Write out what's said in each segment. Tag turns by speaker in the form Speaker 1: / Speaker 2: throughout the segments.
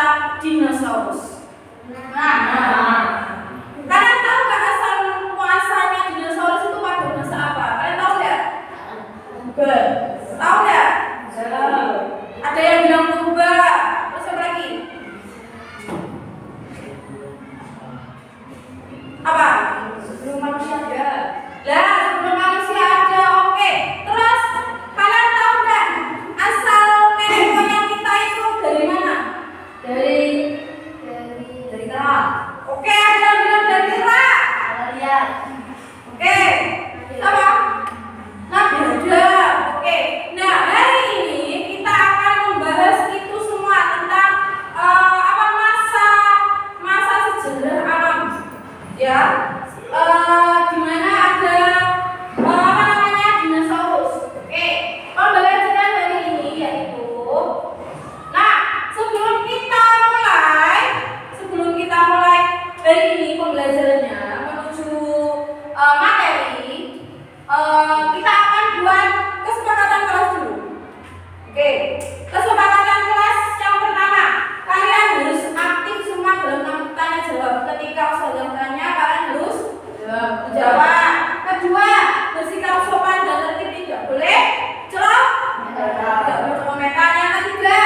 Speaker 1: tentang dinosaurus. Kalian tahu nggak asal muasalnya dinosaurus itu pada masa apa? Kalian tahu nggak? Tahu nggak? Ada yang bilang purba. Terus apa lagi? Apa? Sebelum manusia ada. Lah, sebelum manusia ada. Oke. Terus kalian tahu nggak asal nenek moyang kita itu dari mana? Dari kera. Oke, ada yang bilang dari kera. Lihat. Oke. Apa? Nabi Adam. Oke. Nah, hari ini kita akan membahas itu semua tentang masa sejarah alam. Ya. Di mana ada dinosaurus. Oke. Pembelajaran hari ini yaitu sebelum kita mulai hari ini pembelajarannya menuju materi, kita akan buat kesepakatan kelas dulu. Oke, kesepakatan kelas yang pertama, kalian harus aktif semua dalam tanya jawab. Ketika saya tanya, kalian harus jawab. Kedua, bersikap sopan dan tertib, tidak boleh celah, tidak boleh komentar. Yang ketiga,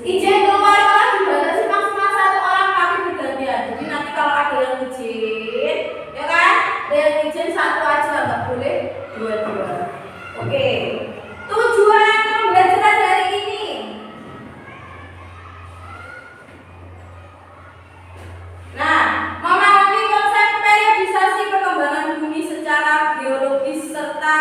Speaker 1: izin keluar kelas dibatasi maksimal 1 orang tapi bergantian. Jadi nanti kalau ada yang izin, ya kan? Ada yang izin 1 aja, nggak boleh 2-2. Oke. Tujuan pembelajaran hari ini. Memahami konsep periodisasi perkembangan bumi secara geologis serta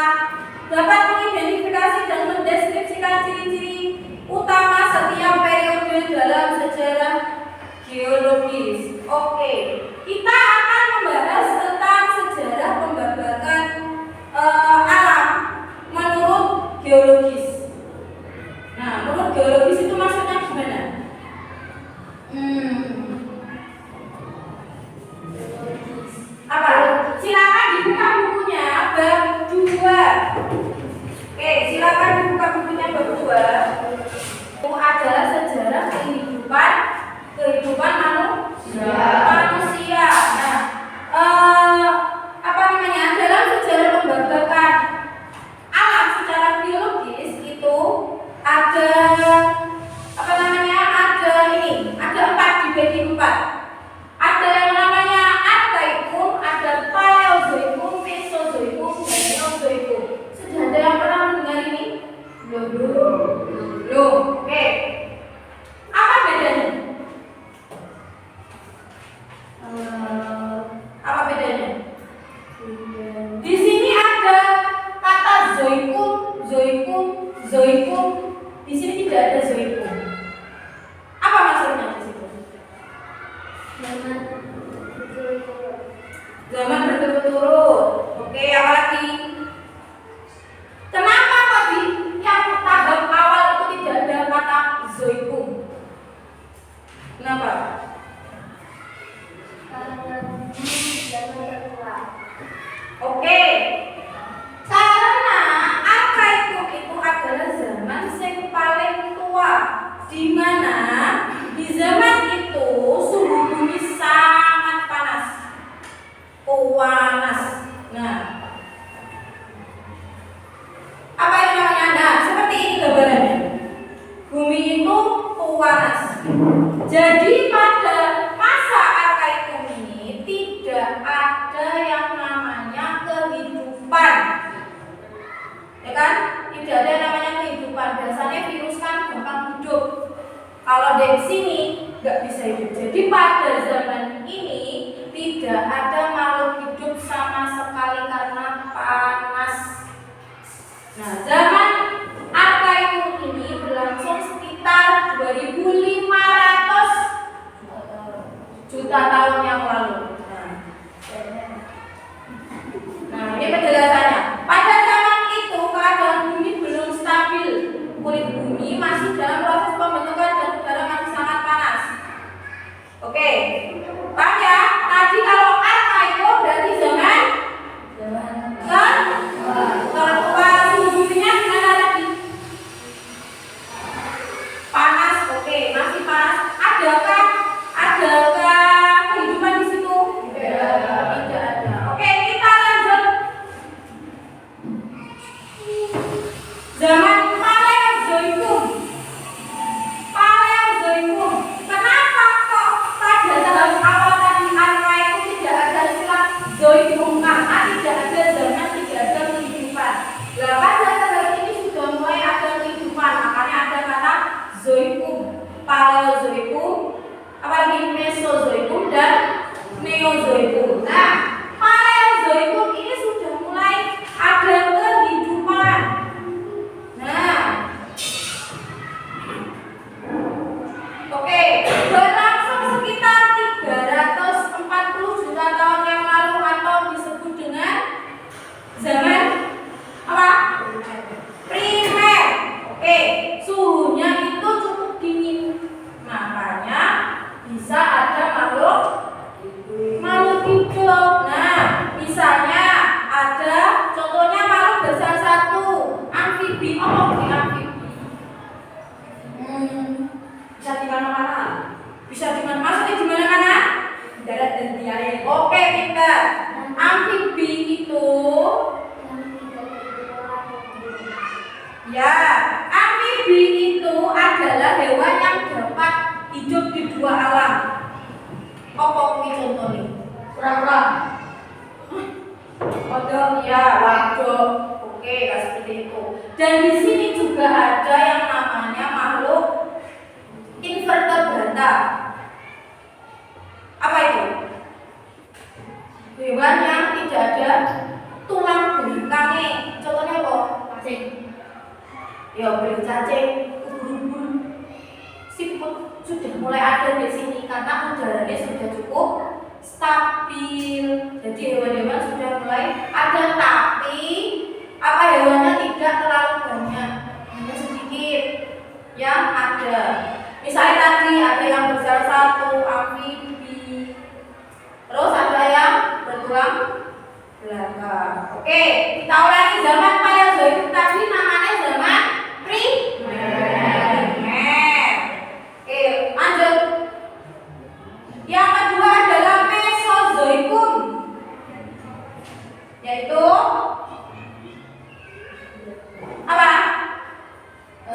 Speaker 1: dapat mengidentifikasi dan mendeskripsikan ciri-ciri utama setiap periode dalam sejarah geologis. Oke, kita akan membahas tentang sejarah pembabakan alam menurut geologis. Nah, menurut geologis itu maksudnya gimana? Apa? Silakan dibuka bukunya bab 2. Oke, silakan dibuka bukunya bab 2. Itu adalah sejarah kehidupan manusia. Dalam sejarah pembabakan alam secara biologis itu ada ada 4, dibagi 4. Ada yang namanya Arkaikum, ada Paleozoikum, Mesozoikum, dan Neozoikum. Sudah ada yang pernah mendengar ini? Belum. Oke. Apa bedanya? Di sini ada kata zoikum. Di sini tidak ada zoikum. Apa maksudnya di situ? Zaman berturut-turut. Oke, apa lagi? Kenapa kok di yang tahap awal itu tidak ada kata zoikum? Kenapa? Oke. Karena Arkaikum itu adalah zaman yang paling tua, di mana di zaman itu suhu bumi sangat panas. Nah, apa ini namanya? Nah, seperti ini gambarannya. Bumi itu panas. Jadi pada masa Arkaikum ini tidak ada yang namanya kehidupan. Ya kan? Tidak ada yang namanya kehidupan. Biasanya virus kan gampang hidup. Kalau dari sini nggak bisa hidup. Jadi pada zaman ini tidak ada makhluk hidup sama sekali karena panas. Nah, zaman Arkaikum ini berlangsung sekitar 2.500 juta tahun yang lalu. Nah, ini penjelasannya. Pada zaman itu keadaan bumi belum stabil. Kulit bumi masih dalam proses pembentukan dan udara masih sangat panas. Oke, paham ya? Tadi kalau Arkaikum berarti zaman tertua. Suhu buminya gimana tadi? Panas. Oke, masih panas Bisa di mana? Maksudnya di mana-mana? Darat dan di air. Oke, pintar. Amfibi itu ya, amfibi itu adalah hewan yang dapat hidup di dua alam. Apa kuwi contohnya? Kura-kura. Kodok ya, wadok. Oke, seperti itu. Dan di sini juga ada yang namanya makhluk invertebrata. Apa itu? Hewan yang tidak ada tulang belakangnya. Contohnya apa? Cacing. Ya, beli cacing, ubur-ubur, siput sudah mulai ada di sini karena udaranya sudah cukup stabil. Jadi hewan-hewan sudah mulai ada, tapi apa hewannya tidak terlalu banyak, hanya sedikit yang ada. Misalnya tadi ada yang besar satu, amfibi. Terus ada yang bertulang belakang. Oke, kita ulangi. Zaman Paleozoikum tadi namanya zaman primer. Oke, lanjut. Yang kedua adalah Mesozoikum, yaitu apa?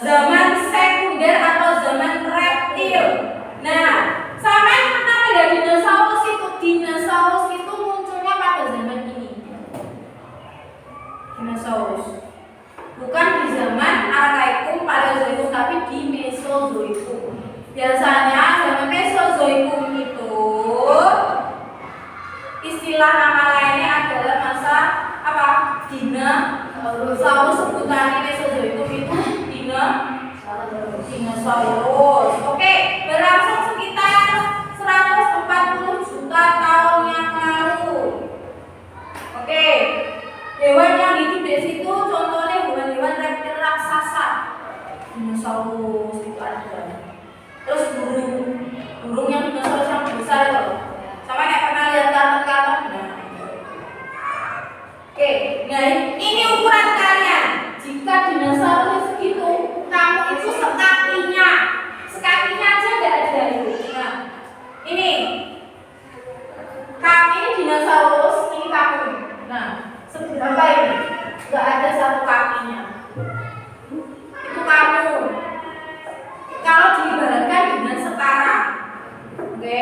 Speaker 1: Zaman sekunder atau zaman reptil. Nah, sama yang pertama ya dinosaurus itu. Dinosaurus itu munculnya pada zaman ini. Dinosaurus. Bukan di zaman Arkaikum, Paleozoikum, tapi di Mesozoikum. Biasanya zaman Mesozoikum itu istilah nama lainnya adalah masa apa? Dinosaurus. Sebutan Mesozoikum itu dinosaurus. Oke, berlangsung sekitar 140 juta tahun yang lalu. Oke, hewan yang hidup di situ contohnya hewan-hewan reptil raksasa. Dinosaurus itu ada. Terus burung yang dinosaurus yang besar itu. Sama kayak pernah lihat kartun-kartun. Oke, nah ini ukuran kalian. Jika dinosaurus segitu, kamu itu sekakinya aja nggak ada itu. Nah, ini kamu ini dinosaurus, ini kamu. Nah, seberapa ini? Nggak ada satu kakinya. Itu kamu. Kalau diibaratkan dengan sekarang, oke?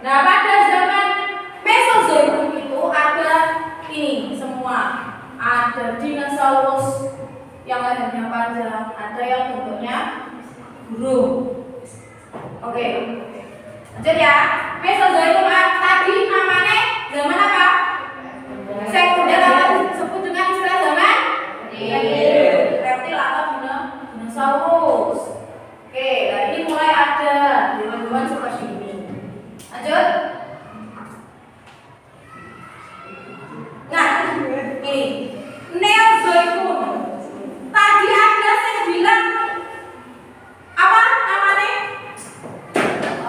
Speaker 1: Nah, pada zaman Mesozoikum itu ada ini semua. Ada dinosaurus yang lehernya panjang, ada yang bentuknya burung. Oke, lanjut ya. Mesozoikum tadi namanya zaman apa? Sekunder atau disebut dengan istilah zaman reptil atau dinosaurus. Oke, nah ini mulai ada hewan-hewan seperti ini. Lanjut. Nah, ini Neozoikum. Tadi ada saya bilang apa namanya?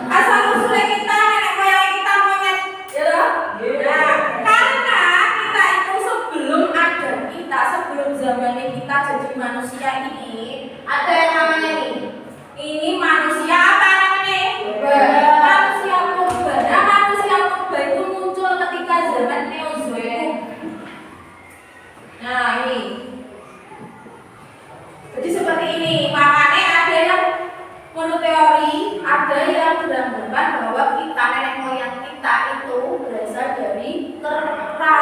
Speaker 1: Asal usulnya kita, nenek moyang kita monyet, ya toh? Nah, karena kita itu sebelum zamannya kita jadi manusia ini, ada yang namanya ini manusia apa namanya? Manusia purba. Nah, manusia purba itu muncul ketika zaman Neozoikum. Nah, ini. Jadi seperti ini, makanya ada yang menurut teori, ada yang beranggapan bahwa kita, nenek moyang kita itu berasal dari kera.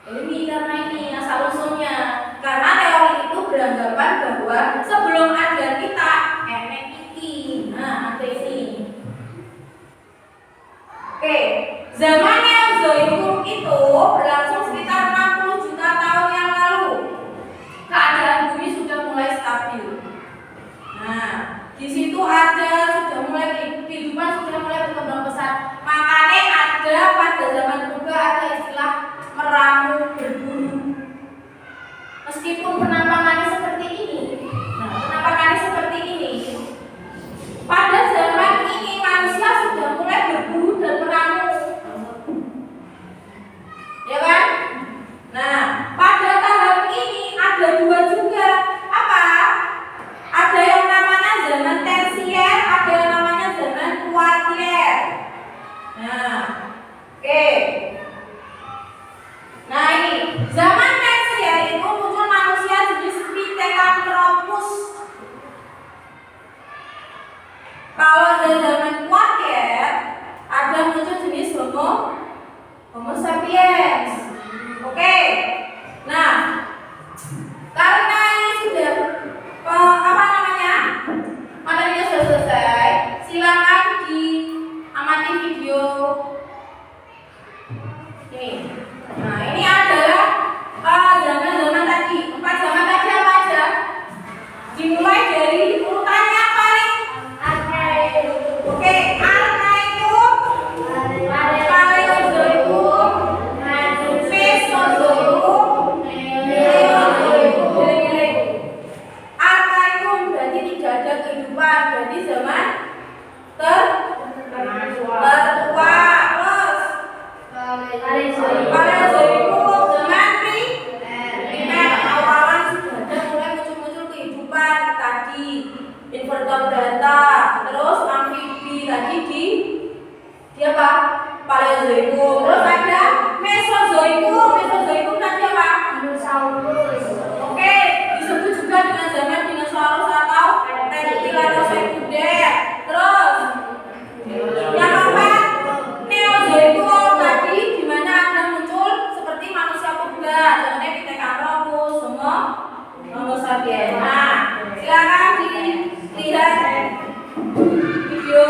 Speaker 1: Ini karena ini asal usulnya. Karena teori itu beranggapan bahwa sebelum ada kita, nenek iki. Nah, ada ini. Oke, zaman Neozoikum itu berlangsung sekitar 60 juta tahun yang lalu. Keadaan bumi sudah mulai stabil. Nah, di situ sudah mulai kehidupan sudah mulai berkembang pesat. Makanya ada pada zaman purba ada istilah meramu berburu. Meskipun penampakannya seperti ini. Nah, penampakannya seperti ini. Pada zaman ini manusia sudah mulai berburu dan meramu. Ya kan? Nah, pada tahap ini ada dua juga. Apa? Ada yang namanya zaman tersier, ada yang namanya zaman mati video. Ini. Nah, ini adalah zaman-zaman tadi. 4 zaman tadi apa aja? Dimulai dari urutannya paling oke, Archaeum, Paleozoikum, Mesozoikum, Neozoikum. Archaeum berarti tidak ada kehidupan, berarti zaman tertua. Terus Paleozoikum zaman primer, awalan sudah ada mulai muncul kehidupan tadi, invertebrata, terus amfibi tadi di apa? Paleozoikum. Terus ada Mesozoikum. Mesozoikum tadi apa? Dinosaurus. Oke, disebut juga dengan zaman dinosaurus atau Retilianosequuder. Terus yang keempat, Neozoikum tadi di mana ada muncul seperti manusia purba, contohnya Pithecanthropus, Homo sapiens. Nah, silakan dilihat video.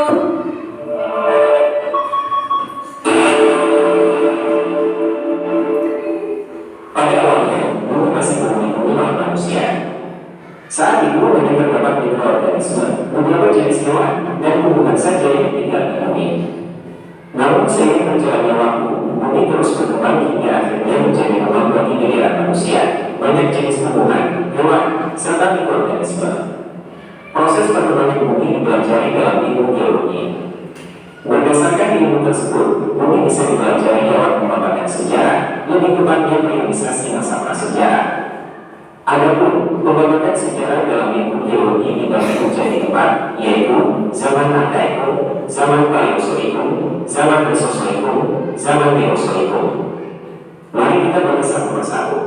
Speaker 2: Pada awalnya, bumi masih berhubungan dengan manusia. Saat itu hanya terdapat mikroorganisme, beberapa jenis hewan, dan tumbuhan saja yang tinggal di bumi. Namun seiring berjalannya waktu, bumi terus berkembang hingga akhirnya menjadi rumah bagi miliaran manusia, banyak jenis tumbuhan, hewan, serta mikroorganisme. Proses perkembangan bumi dipelajari dalam ilmu geologi. Berdasarkan ilmu tersebut, bumi bisa dipelajari lewat pengembangan sejarah, lebih tepatnya periodisasi masa prasejarah. Adapun pengembangan sejarah dalam ilmu geologi dibagi menjadi 4, yaitu zaman Archaeum, zaman Paleozoikum, zaman Mesozoikum, zaman Neozoikum. Mari kita bahas satu persatu.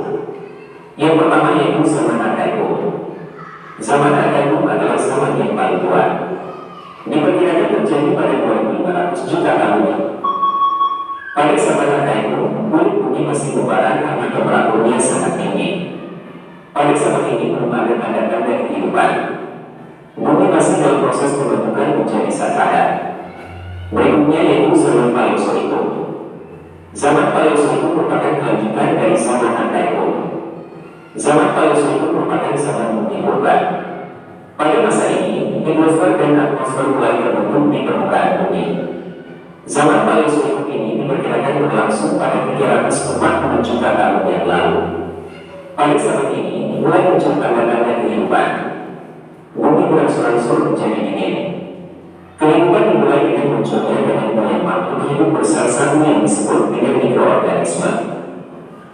Speaker 2: Yang pertama yaitu zaman Archaeum. Zaman Archaeum adalah zaman yang paling tua. Diperkirakan terjadi pada 2500 juta tahun. Pada zaman Archaeum, kulit bumi masih membara karena temperaturnya sangat tinggi. Pada zaman ini belum ada tanda-tanda kehidupan. Bumi masih dalam proses pembentukan menjadi zat padat. Berikutnya yaitu zaman Paleozoikum. Zaman Paleozoikum merupakan kelanjutan dari zaman Archaeum. Zaman Paleozoikum merupakan zaman bumi purba. Pada masa ini, hidrosfer dan atmosfer mulai terbentuk di permukaan bumi. Zaman Paleozoikum ini diperkirakan berlangsung pada 340 juta tahun yang lalu. Pada zaman ini, mulai muncul tanda-tanda kehidupan. Bumi berangsur-angsur menjadi dingin. Kehidupan dimulai dengan munculnya dengan makhluk hidup besar-besar yang disebut dengan mikroorganisme.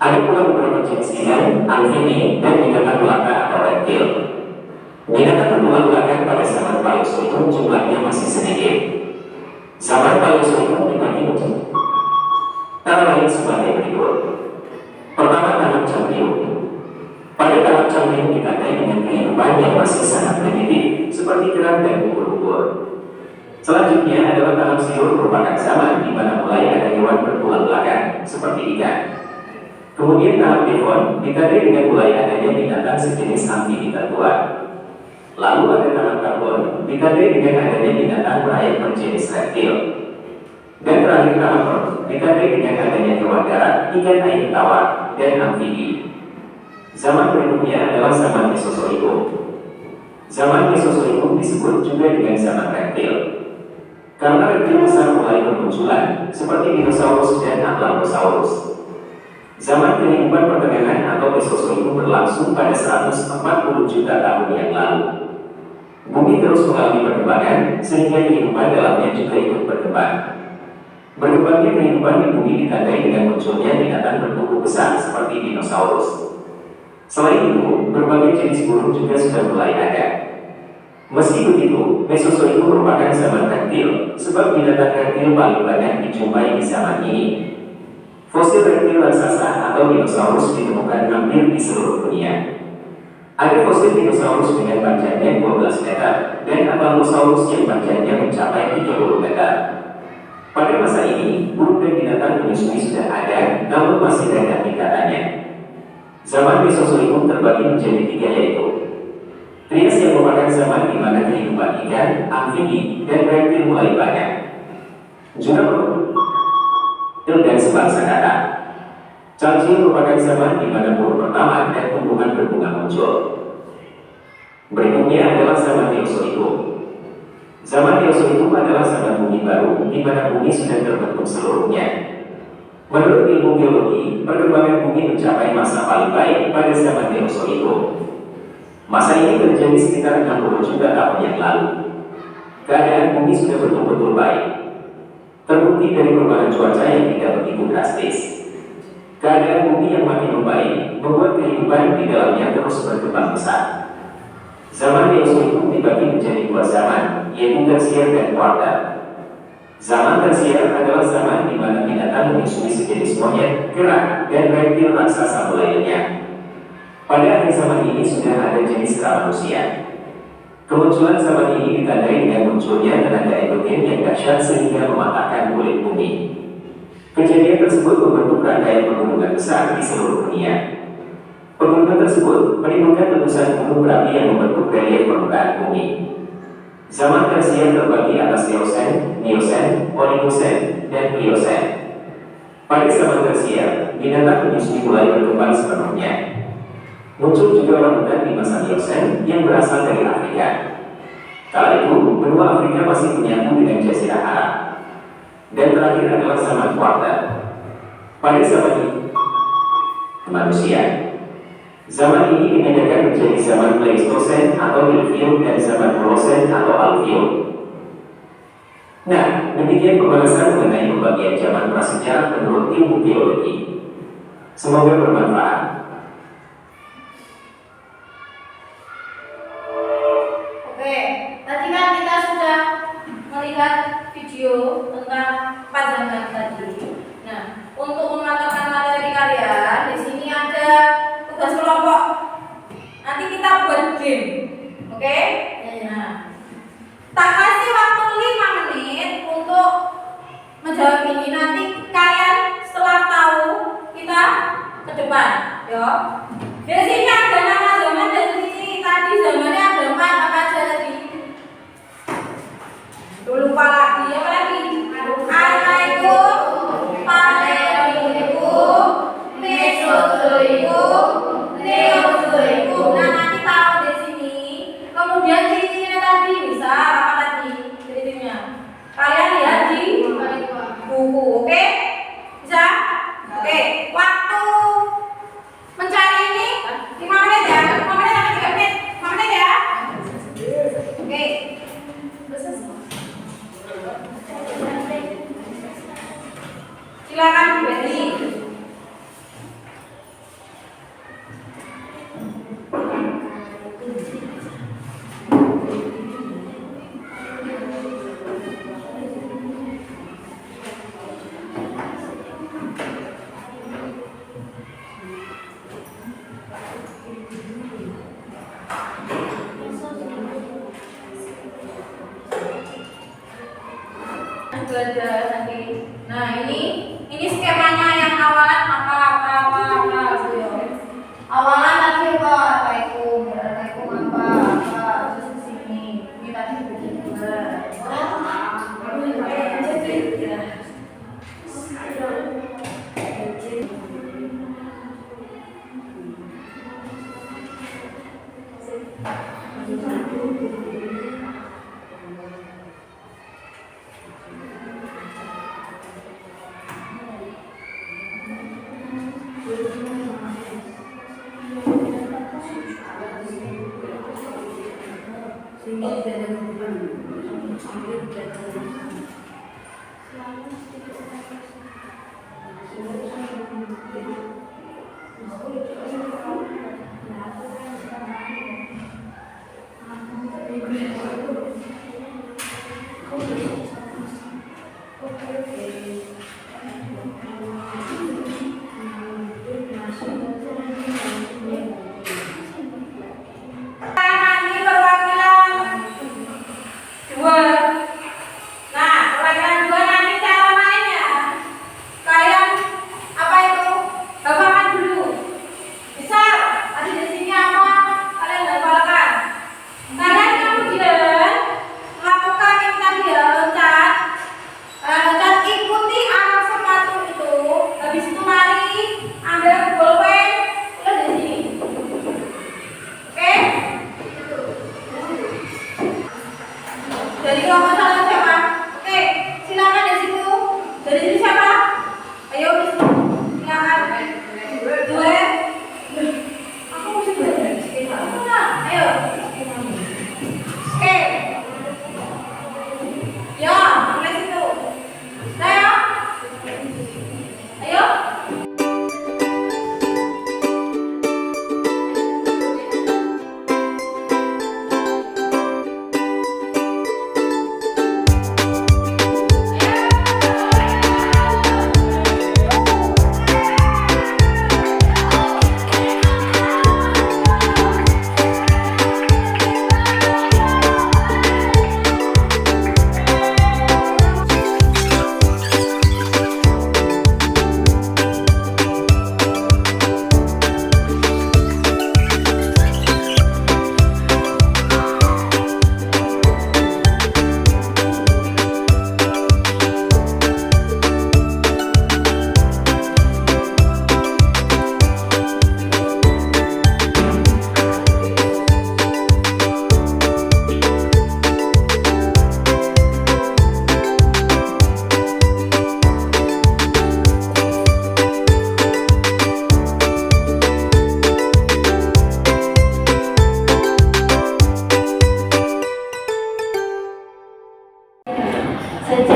Speaker 2: Ada pula beberapa jenis ikan, amfibi, dan binatang melata atau reptil. Binatang berulang belakang pada zaman Paleozoikum jumlahnya masih sedikit. Zaman Paleozoikum dibagi menjadi antara lain sebagai berikut. Pertama, tahap Cambrium. Pada tahap Cambrium ditandai dengan kehidupan yang masih sangat primitif, seperti kerang dan ubur-ubur. Selanjutnya adalah tahap Silur, merupakan zaman di mana mulai ada hewan bertulang belakang, seperti ikan. Kemudian tahap Devon ditandai dengan mulai adanya binatang sejenis amfibi tertua. Lalu ada tahap Karbon ditandai dengan adanya binatang berayap berjenis reptil. Dan terakhir tahap Earth ditandai dengan adanya hewan darat, ikan air tawar, dan amfibi. Zaman berikutnya adalah zaman Mesozoikum. Zaman Mesozoikum disebut juga dengan zaman reptil. Karena reptil besar mulai bermunculan, seperti dinosaurus dan Ankylosaurus. Zaman kehidupan pertengahan atau Mesozoikum berlangsung pada 140 juta tahun yang lalu. Bumi terus mengalami perkembangan, sehingga kehidupan dalamnya juga ikut berkembang. Berkembangnya kehidupan di bumi ditandai dengan munculnya binatang bertubuh besar seperti dinosaurus. Selain itu, berbagai jenis burung juga sudah mulai ada. Meski begitu, Mesozoikum merupakan zaman reptil, sebab binatang reptil paling banyak dijumpai di zaman ini. Fosil reptil raksasa atau dinosaurus ditemukan hampir di seluruh dunia. Ada fosil dinosaurus dengan panjangnya 12 meter dan Ankylosaurus yang panjangnya mencapai 30 meter. Pada masa ini, burung dan binatang menyusui sudah ada, namun masih rendah tingkatannya. Zaman Mesozoikum terbagi menjadi 3, yaitu Trias yang merupakan zaman di mana kehidupan ikan, amfibi, dan reptil mulai banyak. Juga dan sebangsa kata. Salju merupakan zaman di mana pohon pertama dan tumbuhan berbunga muncul. Berikutnya adalah zaman Neozoikum. Zaman Neozoikum adalah zaman bumi baru, di mana bumi sudah terbentuk seluruhnya. Menurut ilmu geologi, perkembangan bumi mencapai masa paling baik pada zaman Neozoikum. Masa ini terjadi sekitar 60 juta tahun yang lalu. Keadaan bumi sudah betul-betul baik. Terbukti dari perubahan cuaca yang tidak begitu drastis. Keadaan bumi yang makin membaik membuat kehidupan di dalamnya terus berkembang pesat. Zaman Neozoikum dibagi menjadi dua zaman, yaitu Tersier dan Kuarter. Zaman Tersier adalah zaman di mana binatang menyusui sejenis monyet, kera, dan reptil raksasa lainnya. Pada akhir zaman ini sudah ada jenis kera manusia. Kemunculan zaman ini ditandai dengan munculnya tenaga endogen yang dahsyat sehingga mematahkan kulit bumi. Kejadian tersebut membentuk rangkaian pegunungan besar di seluruh dunia. Pegunungan tersebut menimbulkan letusan gunung berapi yang membentuk relief permukaan bumi. Zaman Tersier terbagi atas Eosen, Miocene, Oligocene, dan Pliocene. Pada zaman Tersier, binatang menyusui mulai berkembang sepenuhnya. Muncul juga orangutan di masa Miocene yang berasal dari Afrika. Kala itu, benua Afrika masih menyatu dengan Jazirah Arab. Dan terakhir adalah zaman Kuarter. Pada zaman ini, manusia. Zaman ini dibedakan menjadi zaman Pleistocene atau Ilvium dan zaman Holocene atau Alvium. Nah, demikian pembahasan mengenai pembagian zaman prasejarah menurut ilmu geologi. Semoga bermanfaat.
Speaker 1: Oke, tadi kan kita sudah melihat video tentang 4 zaman tadi. Nah, untuk memantapkan materi kalian, di sini ada tugas kelompok. Nanti kita buat game. Oke? Nah, tak kasih waktu 5 menit untuk menjawab ini. Nanti kalian setelah tahu kita ke depan, ya. Di sini ada nama zaman dan di sini tadi zamannya ada 4 apa aja tadi? Lupa lagi, apa lagi? Alaikum, Paleolitikum, Mesozoikum, Neozoikum. Nah, nanti tahu di sini. Kemudian ciri-cirinya tadi bisa apa tadi? Ciri-cirinya. Kalian lihat di buku, oke? Bisa? Oke. Waktu mencari ini 5 menit ya. 5 menit sampai 3 menit. 5 menit ya. Oke. Silakan Bu Betty. Belajar nanti. Nah, ini skemanya yang awalan apa gitu ya. Awalan tadi apa itu apa terus ke sini. Ini tadi begitu. Kalian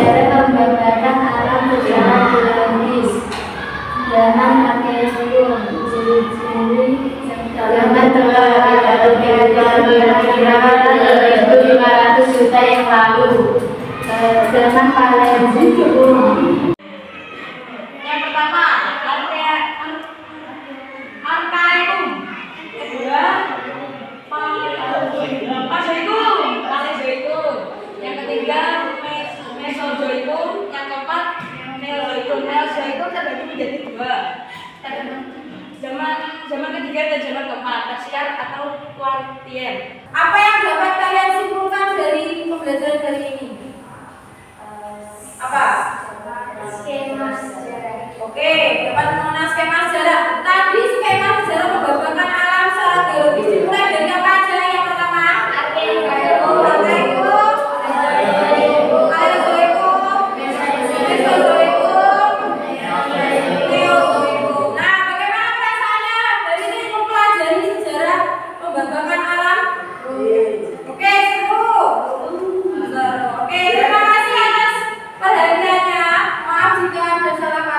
Speaker 3: sejarah menggambarkan alam secara biologis. Zaman Arkeolog, ciri-ciri zaman telah kira-kira 2.500 juta yang lalu. Zaman Paleozoik.
Speaker 1: Yang pertama, Arkaeum. Kedua, Paleozoikum. Yang ketiga, Mesozoikum. Yang keempat, Neozoikum. Neozoikum terbagi menjadi dua. Zaman ketiga dan zaman keempat, tersier atau kuartier. Apa yang dapat kalian simpulkan dari pembelajaran kali ini? Apa?
Speaker 3: Skema sejarah.
Speaker 1: Oke, dapat mengenal skema sejarah. Tadi skema sejarah menggambarkan alam secara geologis dimulai dari apa aja? Yang pertama, Nah, bagaimana perasaannya? Dari sini mempelajari sejarah menggambarkan alam. Oke, seru. Oke, terima kasih atas perhatiannya. Maaf jika ada salah kata.